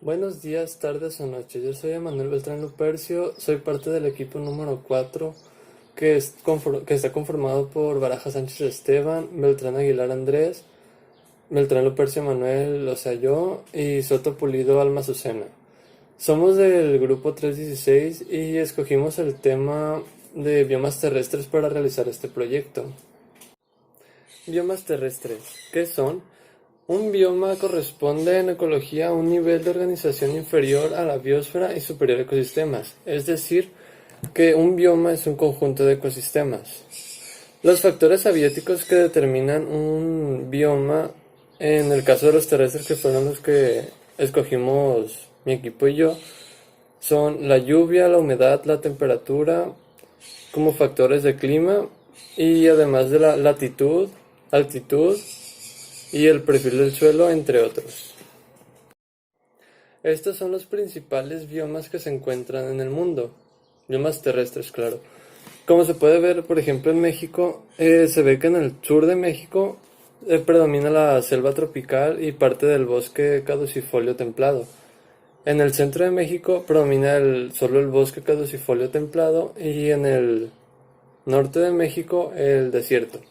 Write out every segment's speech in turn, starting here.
Buenos días, tardes o noches. Yo soy Emanuel Beltrán Lupercio, soy parte del equipo número 4 que está conformado por Baraja Sánchez Esteban, Beltrán Aguilar Andrés, Beltrán Lupercio Manuel, o sea yo, y Soto Pulido Alma Azucena. Somos del grupo 316 y escogimos el tema de biomas terrestres para realizar este proyecto. Biomas terrestres, ¿qué son? Un bioma corresponde en ecología a un nivel de organización inferior a la biosfera y superior a ecosistemas, es decir, que un bioma es un conjunto de ecosistemas. Los factores abióticos que determinan un bioma, en el caso de los terrestres, que fueron los que escogimos mi equipo y yo, son la lluvia, la humedad, la temperatura, como factores de clima, y además de la latitud, altitud y el perfil del suelo, entre otros. Estos son los principales biomas que se encuentran en el mundo, biomas terrestres, claro. Como se puede ver, por ejemplo, en México, se ve que en el sur de México predomina la selva tropical y parte del bosque caducifolio templado. En el centro de México predomina solo el bosque caducifolio templado y en el norte de México el desierto.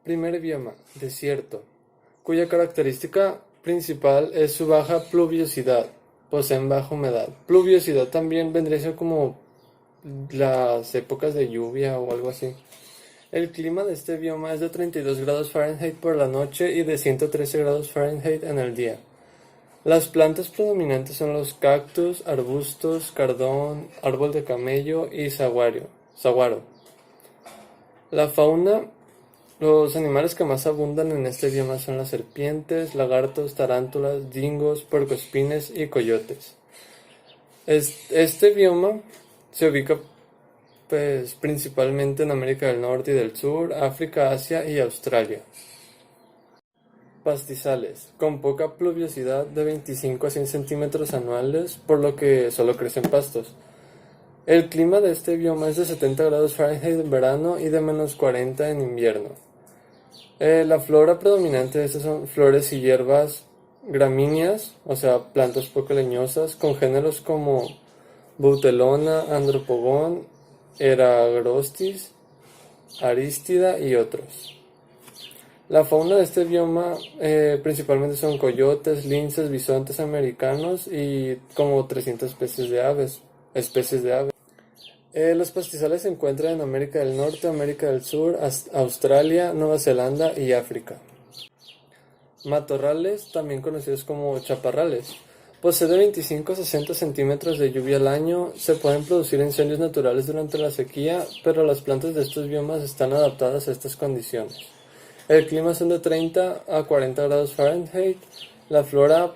Primer bioma, desierto, cuya característica principal es su baja pluviosidad, poseen baja humedad. Pluviosidad también vendría a ser como las épocas de lluvia o algo así. El clima de este bioma es de 32 grados Fahrenheit por la noche y de 113 grados Fahrenheit en el día. Las plantas predominantes son los cactus, arbustos, cardón, árbol de camello y saguaro. La fauna, los animales que más abundan en este bioma son las serpientes, lagartos, tarántulas, dingos, puercoespines y coyotes. Este bioma se ubica principalmente en América del Norte y del Sur, África, Asia y Australia. Pastizales, con poca pluviosidad de 25 a 100 centímetros anuales, por lo que solo crecen pastos. El clima de este bioma es de 70 grados Fahrenheit en verano y de menos 40 en invierno. La flora predominante de estas son flores y hierbas gramíneas, o sea, plantas poco leñosas, con géneros como Butelona, Andropogon, Eragrostis, Aristida y otros. La fauna de este bioma principalmente son coyotes, linces, bisontes americanos y como 300 especies de aves. Los pastizales se encuentran en América del Norte, América del Sur, Australia, Nueva Zelanda y África. Matorrales, también conocidos como chaparrales. Posee de 25 a 60 centímetros de lluvia al año. Se pueden producir incendios naturales durante la sequía, pero las plantas de estos biomas están adaptadas a estas condiciones. El clima son de 30 a 40 grados Fahrenheit. La flora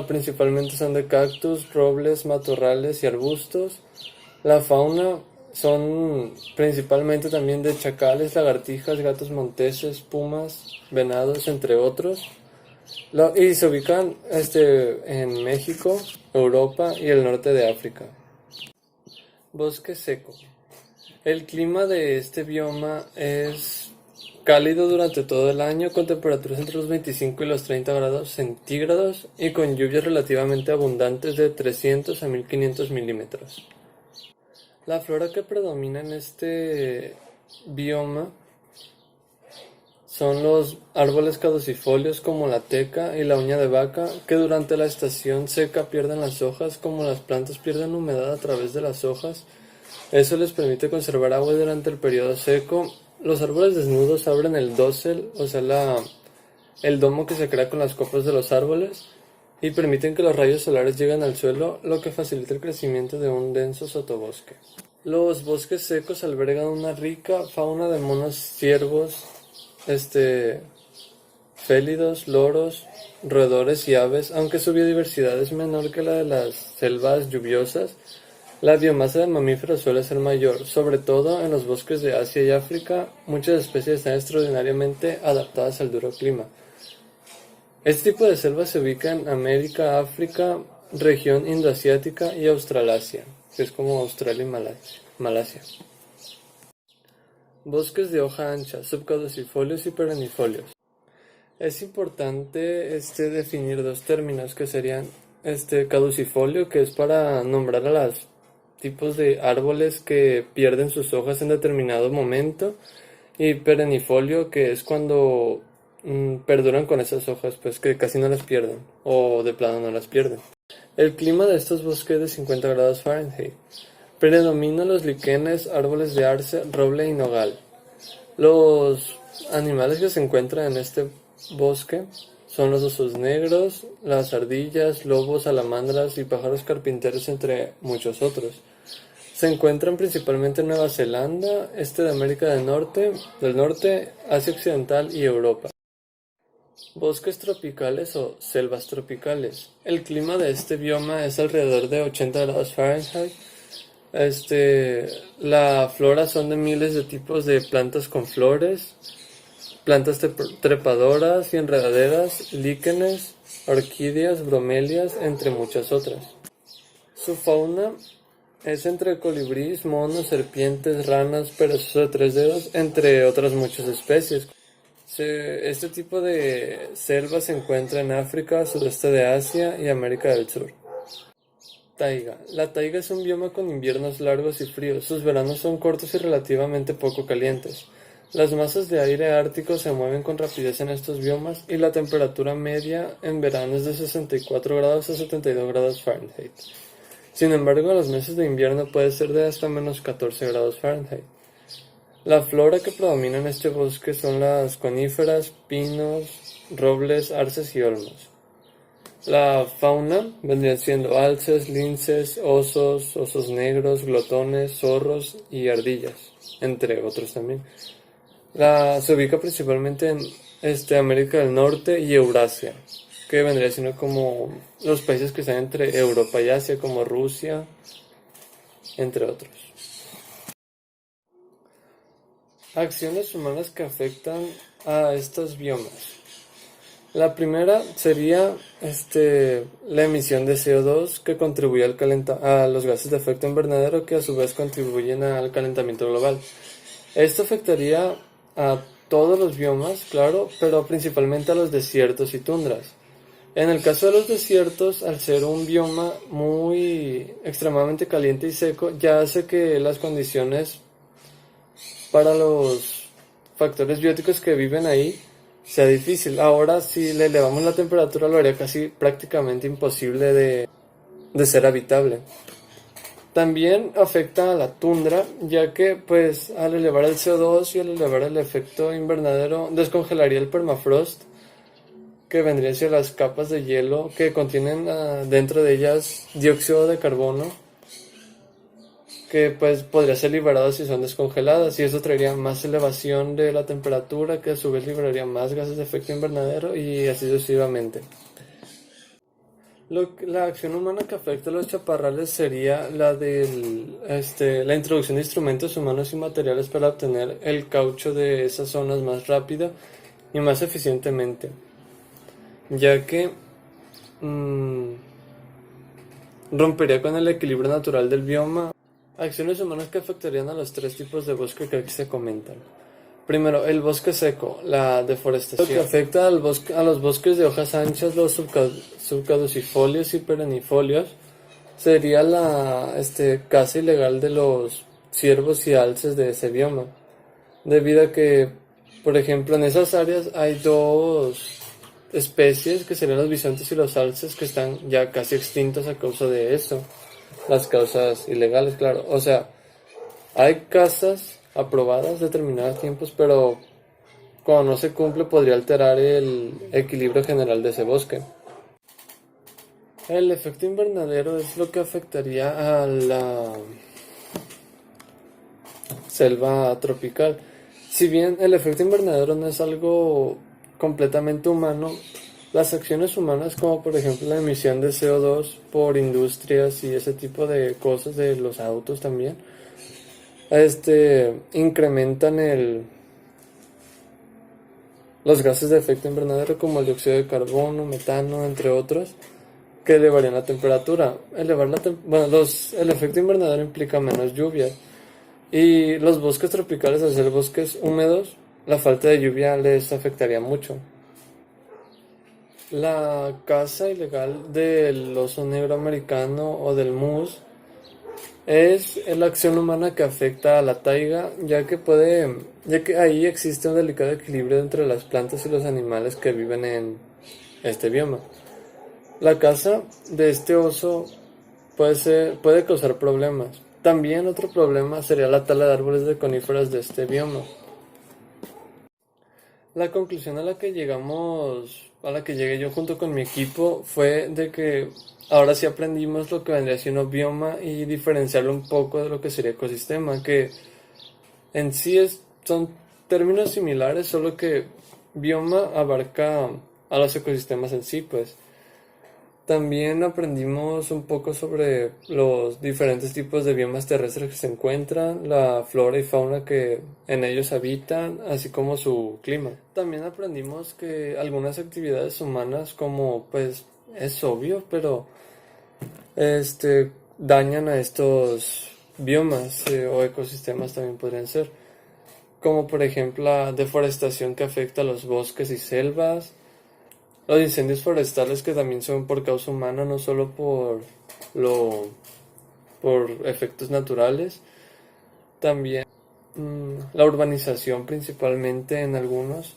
principalmente son de cactus, robles, matorrales y arbustos. La fauna son principalmente también de chacales, lagartijas, gatos monteses, pumas, venados, entre otros. Y se ubican en México, Europa y el norte de África. Bosque seco. El clima de este bioma es cálido durante todo el año, con temperaturas entre los 25 y los 30 grados centígrados y con lluvias relativamente abundantes de 300 a 1500 milímetros. La flora que predomina en este bioma son los árboles caducifolios como la teca y la uña de vaca, que durante la estación seca pierden las hojas. Como las plantas pierden humedad a través de las hojas, eso les permite conservar agua durante el periodo seco. Los árboles desnudos abren el dosel, o sea, el domo que se crea con las copas de los árboles, y permiten que los rayos solares lleguen al suelo, lo que facilita el crecimiento de un denso sotobosque. Los bosques secos albergan una rica fauna de monos ciervos, félidos, loros, roedores y aves. Aunque su biodiversidad es menor que la de las selvas lluviosas, la biomasa de mamíferos suele ser mayor, sobre todo en los bosques de Asia y África. Muchas especies están extraordinariamente adaptadas al duro clima. Este tipo de selva se ubica en América, África, región indoasiática y Australasia, que es como Australia y Malasia. Bosques de hoja ancha, subcaducifolios y perennifolios. Es importante definir dos términos que serían caducifolio, que es para nombrar a los tipos de árboles que pierden sus hojas en determinado momento, y perennifolio, que es cuando perduran con esas hojas, pues que casi no las pierden o de plano no las pierden. El clima de estos bosques es de 50 grados Fahrenheit. Predominan los líquenes, árboles de arce, roble y nogal. Los animales que se encuentran en este bosque son los osos negros, las ardillas, lobos, salamandras y pájaros carpinteros, entre muchos otros. Se encuentran principalmente en Nueva Zelanda, este de América del Norte, Asia Occidental y Europa. Bosques tropicales o selvas tropicales. El clima de este bioma es alrededor de 80 grados Fahrenheit. La flora son de miles de tipos de plantas con flores, plantas trepadoras y enredaderas, líquenes, orquídeas, bromelias, entre muchas otras. Su fauna es entre colibríes, monos, serpientes, ranas, perezosos de tres dedos, entre otras muchas especies. Este tipo de selva se encuentra en África, sudeste de Asia y América del Sur. Taiga. La taiga es un bioma con inviernos largos y fríos. Sus veranos son cortos y relativamente poco calientes. Las masas de aire ártico se mueven con rapidez en estos biomas y la temperatura media en verano es de 64 grados a 72 grados Fahrenheit. Sin embargo, los meses de invierno puede ser de hasta menos 14 grados Fahrenheit. La flora que predomina en este bosque son las coníferas, pinos, robles, arces y olmos. La fauna vendría siendo alces, linces, osos negros, glotones, zorros y ardillas, entre otros también. Se ubica principalmente en América del Norte y Eurasia, que vendría siendo como los países que están entre Europa y Asia, como Rusia, entre otros. Acciones humanas que afectan a estos biomas. La primera sería la emisión de CO2, que contribuye a los gases de efecto invernadero, que a su vez contribuyen al calentamiento global. Esto afectaría a todos los biomas, claro, pero principalmente a los desiertos y tundras. En el caso de los desiertos, al ser un bioma muy extremadamente caliente y seco, ya hace que las condiciones para los factores bióticos que viven ahí sea difícil. Ahora, si le elevamos la temperatura, lo haría casi prácticamente imposible de ser habitable. También afecta a la tundra, ya que pues al elevar el CO2 y al elevar el efecto invernadero descongelaría el permafrost, que vendrían siendo las capas de hielo que contienen dentro de ellas dióxido de carbono, que pues podría ser liberado si son descongeladas, y eso traería más elevación de la temperatura, que a su vez liberaría más gases de efecto invernadero y así sucesivamente. La acción humana que afecta a los chaparrales sería la de la introducción de instrumentos humanos y materiales para obtener el caucho de esas zonas más rápida y más eficientemente, ya que rompería con el equilibrio natural del bioma. Acciones humanas que afectarían a los tres tipos de bosque que aquí se comentan. Primero, el bosque seco, la deforestación. Lo que afecta a los bosques de hojas anchas, los subcaducifolios y perennifolios, sería la caza ilegal de los ciervos y alces de ese bioma. Debido a que, por ejemplo, en esas áreas hay dos especies, que serían los bisontes y los alces, que están ya casi extintos a causa de eso. Las causas ilegales, claro. O sea, hay cazas aprobadas determinados tiempos, pero cuando no se cumple podría alterar el equilibrio general de ese bosque. El efecto invernadero es lo que afectaría a la selva tropical. Si bien el efecto invernadero no es algo completamente humano, las acciones humanas, como por ejemplo la emisión de CO2 por industrias y ese tipo de cosas, de los autos también, incrementan los gases de efecto invernadero, como el dióxido de carbono, metano, entre otros, que elevarían la temperatura. El efecto invernadero implica menos lluvia, y los bosques tropicales, al ser bosques húmedos, la falta de lluvia les afectaría mucho. La caza ilegal del oso negro americano o del mus es la acción humana que afecta a la taiga, ya que ahí existe un delicado equilibrio entre las plantas y los animales que viven en este bioma. La caza de este oso puede causar problemas. También otro problema sería la tala de árboles de coníferas de este bioma. La conclusión a la que llegué yo junto con mi equipo, fue de que ahora sí aprendimos lo que vendría siendo bioma y diferenciarlo un poco de lo que sería ecosistema, que en sí son términos similares, solo que bioma abarca a los ecosistemas en sí, pues. También aprendimos un poco sobre los diferentes tipos de biomas terrestres que se encuentran, la flora y fauna que en ellos habitan, así como su clima. También aprendimos que algunas actividades humanas, como pues es obvio, pero dañan a estos biomas o ecosistemas también podrían ser, como por ejemplo la deforestación que afecta a los bosques y selvas, los incendios forestales que también son por causa humana, no solo lo, por efectos naturales. También la urbanización principalmente en algunos,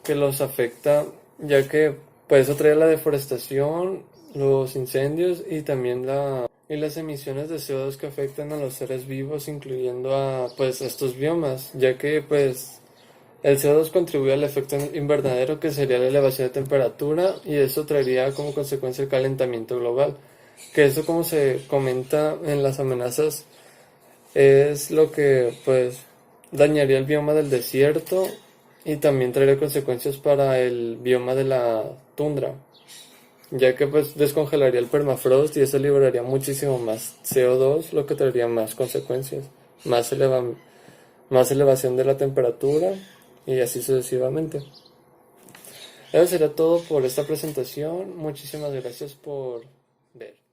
que los afecta, ya que pues eso trae la deforestación, los incendios y también las emisiones de CO2 que afectan a los seres vivos, incluyendo a pues estos biomas, ya que pues el CO2 contribuye al efecto invernadero, que sería la elevación de temperatura, y eso traería como consecuencia el calentamiento global, que eso, como se comenta en las amenazas, es lo que pues dañaría el bioma del desierto y también traería consecuencias para el bioma de la tundra, ya que pues descongelaría el permafrost y eso liberaría muchísimo más CO2, lo que traería más consecuencias, más más elevación de la temperatura y así sucesivamente. Eso sería todo por esta presentación. Muchísimas gracias por ver.